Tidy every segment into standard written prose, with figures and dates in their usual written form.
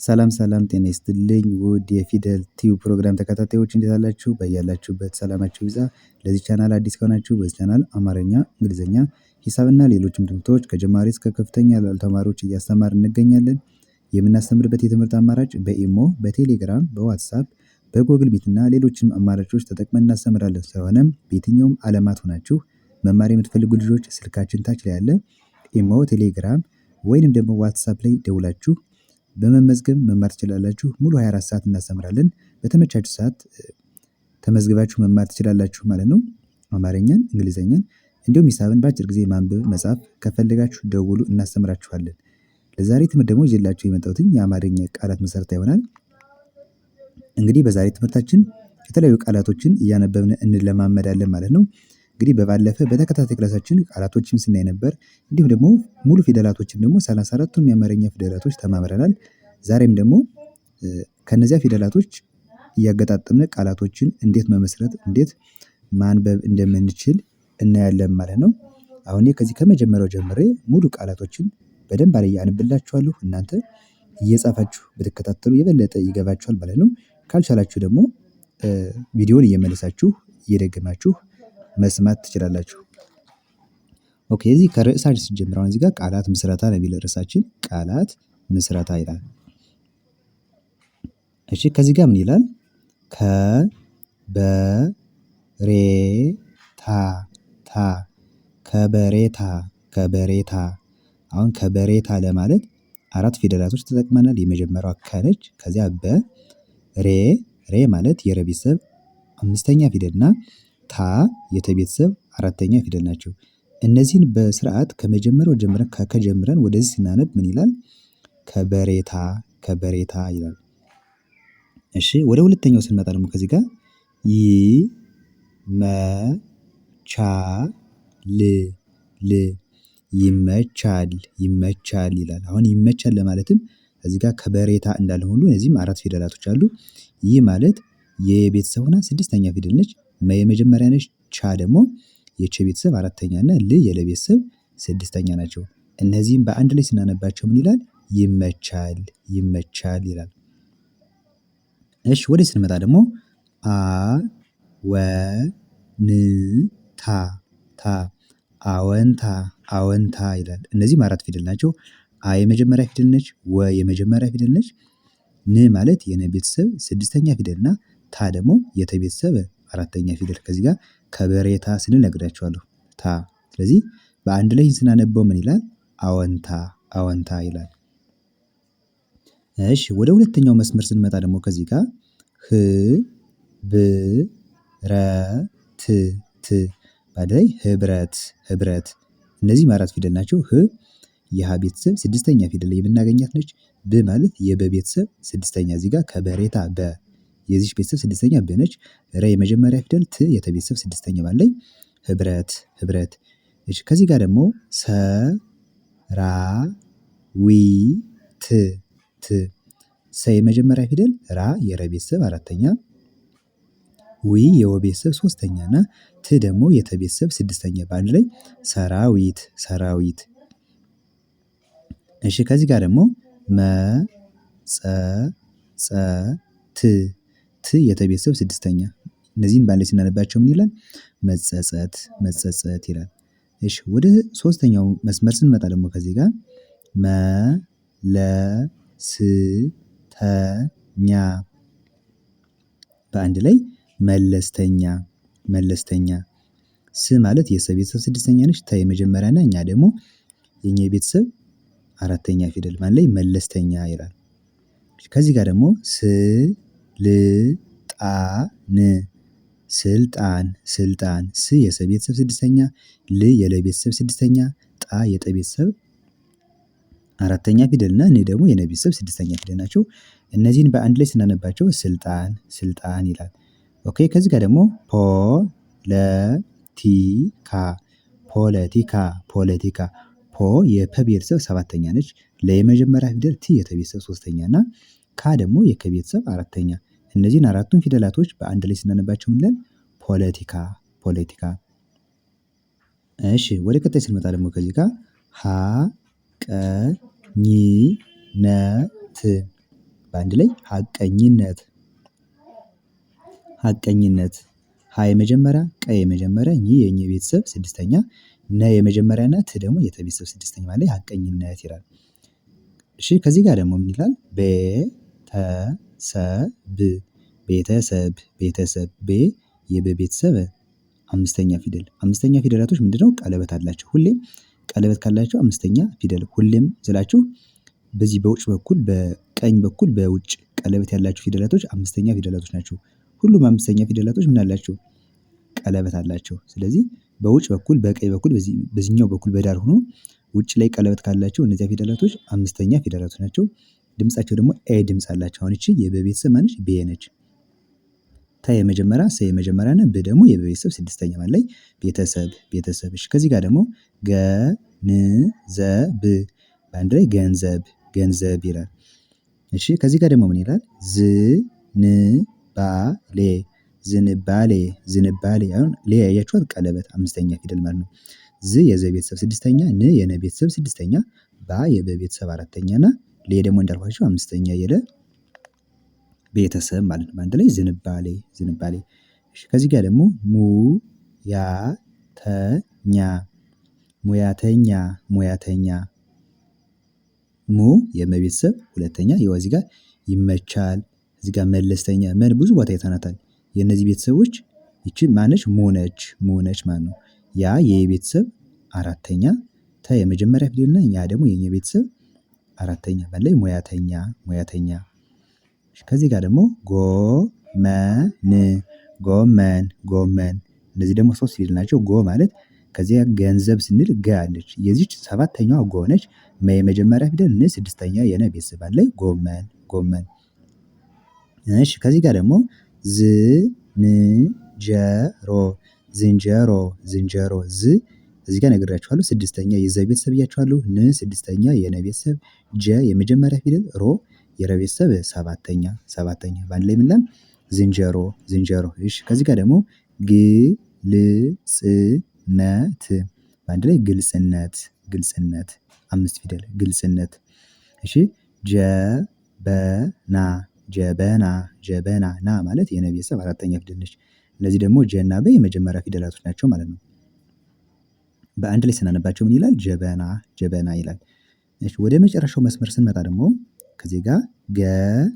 ሰላም ሰላም ጤና ይስጥልኝ ውድ የፊደል ቲዩብ ፕሮግራም ተከታታዮች እንዴት አላችሁ? በያላችሁበት ሰላማችሁ ይብዛ። ለዚህ ቻናል አዲስ ከሆናችሁ በዚህ ቻናል አማርኛ፣ እንግሊዝኛ፣ ሂሳብና ሌሎችም ትምህርቶች ከጀማሪ እስከ ከፍተኛ ላሉ ተማሪዎች እያስተማርን እንገኛለን። የምናስተምርበት የትምህርት አማራጭ በኢሞ፣ በቴሌግራም፣ በዋትሳፕ፣ በጎግል ሚት እና ሌሎችም አማራጮች ተጠቅመን እናስተምራለን። ስለሆነም በየትኛውም ዓለማት ሆናችሁ መማር የምትፈልጉ ልጆች ስልካችን ታች ላይ ያለ ኢሞ፣ ቴሌግራም ወይንም ደግሞ ዋትሳፕ ላይ ደውላችሁ በመመዝገብ መማር ትችላላችሁ። ሙሉ 24 ሰዓት እናስተምራለን። በተመቻችሁ ሰዓት ተመዝግባችሁ መማር ትችላላችሁ ማለት ነው። አማርኛን፣ እንግሊዝኛን እንዲሁም ሂሳብን በአጭር ጊዜ ማንበብ መጻፍ ከፈለጋችሁ ደውሉ፣ እናስተምራችኋለን። ለዛሬ ትምህርት ደግሞ ይዤላችሁ የመጣሁት የአማርኛ ቃላት መሰረታ ይሆናል። እንግዲህ በዛሬ ትምህርታችን የተለያዩ ቃላቶችን እያነበብን እንለማመዳለን ማለት ነው። እንግዲህ በባለፈ በተከታታይ ክላሳችን ቃላቶችን ስናይ ነበር። እንዲሁም ደግሞ ሙሉ ፊደላቶችን ደግሞ 34ቱም የአማርኛ ፊደላቶች ተማምረናል። ዛሬም ደግሞ ከነዚያ ፊደላቶች እያገጣጠምን ቃላቶችን እንዴት መመስረት እንዴት ማንበብ እንደምንችል እናያለን ማለት ነው። አሁን ከዚህ ከመጀመሪያው ጀምሬ ሙሉ ቃላቶችን በደንብ አድርጌ አነብላችኋለሁ። እናንተ እየጻፋችሁ ብትከታተሉ የበለጠ ይገባችኋል ማለት ነው። ካልቻላችሁ ደግሞ ቪዲዮውን እየመለሳችሁ እየደገማችሁ መስማት ትችላላችሁ። ኦኬ እዚህ ከርዕሳችን ስንጀምር አሁን እዚህ ጋር ቃላት ምስረታ ነው የሚለው ርዕሳችን ቃላት ምስረታ ይላል። እሺ ከዚህ ጋር ምን ይላል? ከበሬታ ከበሬታ አሁን ከበሬታ ለማለት አራት ፊደላቶች ተጠቅመናል። የመጀመሪያው ከ ነች። ከዚያ በ ሬ ማለት የረ ቤተሰብ አምስተኛ ፊደልና ታ የተ ቤተሰብ አራተኛ ፊደል ናቸው። እነዚህን በስርዓት ከመጀመሪያው ጀምረን ከጀምረን ወደዚህ ስናነብ ምን ይላል? ከበሬታ ከበሬታ ይላል። እሺ ወደ ሁለተኛው ስንመጣ ደግሞ ከዚህ ጋር ይመቻል ይመቻል ይላል። አሁን ይመቻል ለማለትም እዚህ ጋር ከበሬታ እንዳለ ሁሉ እነዚህም አራት ፊደላቶች አሉ። ይህ ማለት የቤተሰብ ሆና ስድስተኛ ፊደል ነች። የመጀመሪያ ነች። ቻ ደግሞ የቸ ቤተሰብ አራተኛ እና ል የለ ቤተሰብ ስድስተኛ ናቸው። እነዚህም በአንድ ላይ ስናነባቸው ምን ይላል? ይመቻል ይመቻል ይላል። እሺ ወደ ስንመጣ ደግሞ አወንታ ይላል። እነዚህም አራት ፊደል ናቸው። አ የመጀመሪያ ፊደል ነች። ወ የመጀመሪያ ፊደል ነች። ን ማለት የነ ቤተሰብ ስድስተኛ ፊደል እና ታ ደግሞ የተ ቤተሰብ አራተኛ ፊደል። ከዚህ ጋር ከበሬታ ስንል ነግሬያችኋለሁ። ታ ስለዚህ በአንድ ላይ ስናነበው ምን ይላል? አወንታ አወንታ ይላል። እሺ ወደ ሁለተኛው መስመር ስንመጣ ደግሞ ከዚህ ጋር በአንድ ላይ ህብረት ህብረት። እነዚህም አራት ፊደል ናቸው። የሀ ቤተሰብ ስድስተኛ ፊደል ላይ የምናገኛት ነች። ብ ማለት የበ ቤተሰብ ስድስተኛ እዚህ ጋር ከበሬታ በ የዚች ቤተሰብ ስድስተኛ ብ ነች። ረ የመጀመሪያ ፊደል ት የተ ቤተሰብ ስድስተኛ ማለት ላይ ህብረት ህብረት። እሺ ከዚህ ጋር ደግሞ ሰ የመጀመሪያ ፊደል ራ የረ ቤተሰብ አራተኛ ዊ የወ ቤተሰብ ሶስተኛ እና ት ደግሞ የተ ቤተሰብ ስድስተኛ በአንድ ላይ ሰራዊት ሰራዊት። እሺ ከዚህ ጋር ደግሞ ት የተ ቤተሰብ ስድስተኛ እነዚህን በአንድ ላይ ስናነባቸው ምን ይላል? መጸጸት መጸጸት ይላል። እሺ ወደ ሶስተኛው መስመር ስንመጣ ደግሞ ከዚህ ጋር በአንድ ላይ መለስተኛ መለስተኛ። ስ ማለት የሰ ቤተሰብ ስድስተኛ ነች። ተ የመጀመሪያ እና እኛ ደግሞ የኛ ቤተሰብ አራተኛ ፊደል ማለት ላይ መለስተኛ ይላል። ከዚህ ጋር ደግሞ ስልጣን ስ የሰ ቤተሰብ ስድስተኛ ል የለ ቤተሰብ ስድስተኛ ጣ የጠ ቤተሰብ አራተኛ ፊደል እና ን ደግሞ የነ ቤተሰብ ስድስተኛ ፊደል ናቸው። እነዚህን በአንድ ላይ ስናነባቸው ስልጣን ስልጣን ይላል። ኦኬ ከዚህ ጋር ደግሞ ፖለቲካ ፖ የፐ ቤተሰብ ሰባተኛ ነች። ለ የመጀመሪያ ፊደል ቲ የተ ቤተሰብ ሶስተኛ እና ካ ደግሞ የከ ቤተሰብ አራተኛ። እነዚህን አራቱን ፊደላቶች በአንድ ላይ ስናነባቸው ምን ይላል? ፖለቲካ ፖለቲካ። እሺ ወደ ቀጣይ ስንመጣ ደግሞ ከዚህ ጋር በአንድ ላይ ሀቀኝነት ሀቀኝነት ሀ የመጀመሪያ ቀ የመጀመሪያ ኝ የኘ ቤተሰብ ስድስተኛ ነ የመጀመሪያ እና ት ደግሞ የተ ቤተሰብ ስድስተኛ ማለት ላይ ሀቀኝነት ይላል። እሺ ከዚህ ጋር ደግሞ ምን ይላል? ቤተሰብ ቤተሰብ ቤተሰብ ቤ የበቤተሰብ አምስተኛ ፊደል አምስተኛ ፊደላቶች ምንድነው? ቀለበት አላቸው ሁሌም ቀለበት ካላቸው አምስተኛ ፊደል ሁሌም ስላችሁ በዚህ በውጭ በኩል በቀኝ በኩል በውጭ ቀለበት ያላቸው ፊደላቶች አምስተኛ ፊደላቶች ናቸው። ሁሉም አምስተኛ ፊደላቶች ምን አላቸው? ቀለበት አላቸው። ስለዚህ በውጭ በኩል በቀኝ በኩል በዚህኛው በኩል በዳር ሆኖ ውጭ ላይ ቀለበት ካላቸው እነዚያ ፊደላቶች አምስተኛ ፊደላቶች ናቸው። ድምፃቸው ደግሞ ኤ ድምፅ አላቸው። አሁን እቺ የበቤተሰብ ማነች? ቤ ነች። ተ የመጀመሪያ ሰ የመጀመሪያ እና ብ ደግሞ የበቤተሰብ ስድስተኛ ማለት ላይ ቤተሰብ ቤተሰብ። እሺ ከዚህ ጋር ደግሞ ገንዘብ በአንድ ላይ ገንዘብ ገንዘብ ይላል። እሺ ከዚህ ጋር ደግሞ ምን ይላል? ዝንባሌ ዝንባሌ ዝንባሌ አሁን ሌ ያያችኋት ቀለበት አምስተኛ ፊደል ማለት ነው። ዝ የዘ ቤተሰብ ስድስተኛ ን የነ ቤተሰብ ስድስተኛ ባ የበ ቤተሰብ አራተኛ እና ሌ ደግሞ እንዳልኳችሁ አምስተኛ የለ ቤተሰብ ማለት ነው። በአንድ ላይ ዝንባሌ ዝንባሌ። እሺ ከዚህ ጋር ደግሞ ሙያተኛ ሙያተኛ ሙያተኛ ሙ የመቤተሰብ ሁለተኛ ይኸው እዚህ ጋር ይመቻል እዚህ ጋር መለስተኛ መን ብዙ ቦታ አይተናታል። የእነዚህ ቤተሰቦች ይቺ ማነች? ሙ ነች ሙ ነች ማለት ነው። ያ የቤተሰብ አራተኛ ተ የመጀመሪያ ፊደል እና ያ ደግሞ የኛ ቤተሰብ አራተኛ ማለት ላይ ሙያተኛ ሙያተኛ። ከዚህ ጋር ደግሞ ጎመን ጎመን ጎመን እነዚህ ደግሞ ሶስት ፊደል ናቸው። ጎ ማለት ከዚያ ገንዘብ ስንል ገ አለች የዚች ሰባተኛዋ ጎ ነች። መ የመጀመሪያ ፊደል ን ስድስተኛ የነ ቤተሰብ አለ ላይ ጎመን ጎመን። እሺ ከዚህ ጋር ደግሞ ዝንጀሮ ዝንጀሮ ዝንጀሮ ዝ እዚህ ጋር ነግሬያችኋለሁ ስድስተኛ የዘ ቤተሰብ ብያችኋለሁ። ን ስድስተኛ የነ ቤተሰብ ጀ የመጀመሪያ ፊደል ሮ የረ ቤተሰብ ሰባተኛ ሰባተኛ በአንድ ላይ ምን ይላል? ዝንጀሮ ዝንጀሮ። እሺ ከዚህ ጋር ደግሞ ግልጽነት በአንድ ላይ ግልጽነት ግልጽነት አምስት ፊደል ግልጽነት። እሺ ጀበና ጀበና ጀበና ና ማለት የነ ቤተሰብ አራተኛ ፊደል ነች። እነዚህ ደግሞ ጀ እና በ የመጀመሪያ ፊደላቶች ናቸው ማለት ነው። በአንድ ላይ ስናነባቸው ምን ይላል? ጀበና ጀበና ይላል። እሺ ወደ መጨረሻው መስመር ስንመጣ ደግሞ ከዚህ ጋር ገልጿል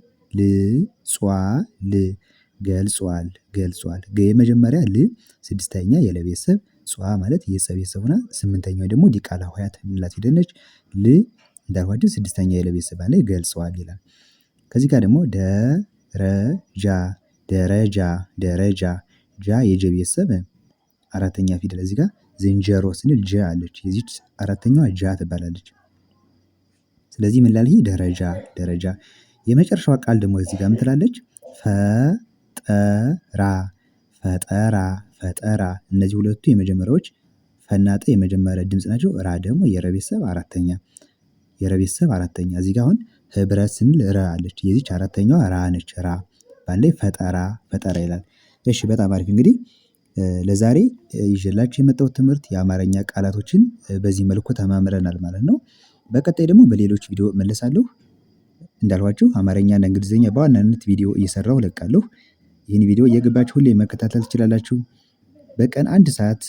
ገልጿል ገልጿል ገ የመጀመሪያ ል ስድስተኛ የለ ቤተሰብ ጿ ማለት የጸ ቤተሰብ ሆና ስምንተኛው ደግሞ ዲቃላ ሆሄያት የምንላት ፊደል ነች። ል እንዳልኳችሁ ስድስተኛ የለ ቤተሰብ ላይ ገልጿል ይላል። ከዚህ ጋር ደግሞ ደረጃ ደረጃ ደረጃ ጃ የጀ ቤተሰብ አራተኛ ፊደል እዚህ ጋር ዝንጀሮ ስንል ጀ አለች የዚች አራተኛዋ ጃ ትባላለች። ስለዚህ ምን ይላል? ይሄ ደረጃ ደረጃ። የመጨረሻዋ ቃል ደግሞ እዚህ ጋር ምን ትላለች? ፈጠራ ፈጠራ ፈጠራ። እነዚህ ሁለቱ የመጀመሪያዎች ፈና ጠ የመጀመሪያ ድምጽ ናቸው። ራ ደግሞ የረ ቤተሰብ አራተኛ የረ ቤተሰብ አራተኛ። እዚህ ጋር አሁን ህብረት ስንል ረ አለች የዚች አራተኛዋ ራ ነች። ራ በአንድ ላይ ፈጠራ ፈጠራ ይላል። እሺ በጣም አሪፍ እንግዲህ ለዛሬ ይዤላችሁ የመጣሁት ትምህርት የአማርኛ ቃላቶችን በዚህ መልኩ ተማምረናል ማለት ነው። በቀጣይ ደግሞ በሌሎች ቪዲዮ እመለሳለሁ። እንዳልኳችሁ አማርኛ እና እንግሊዘኛ በዋናነት ቪዲዮ እየሰራሁ እለቃለሁ። ይህን ቪዲዮ እየገባችሁ ሁሌ መከታተል ትችላላችሁ። በቀን 1 ሰዓት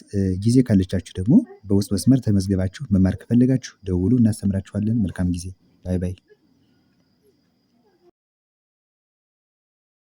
ጊዜ ካለቻችሁ ደግሞ በውስጥ መስመር ተመዝግባችሁ መማር ከፈለጋችሁ ደውሉ እናስተምራችኋለን። መልካም ጊዜ። ባይ ባይ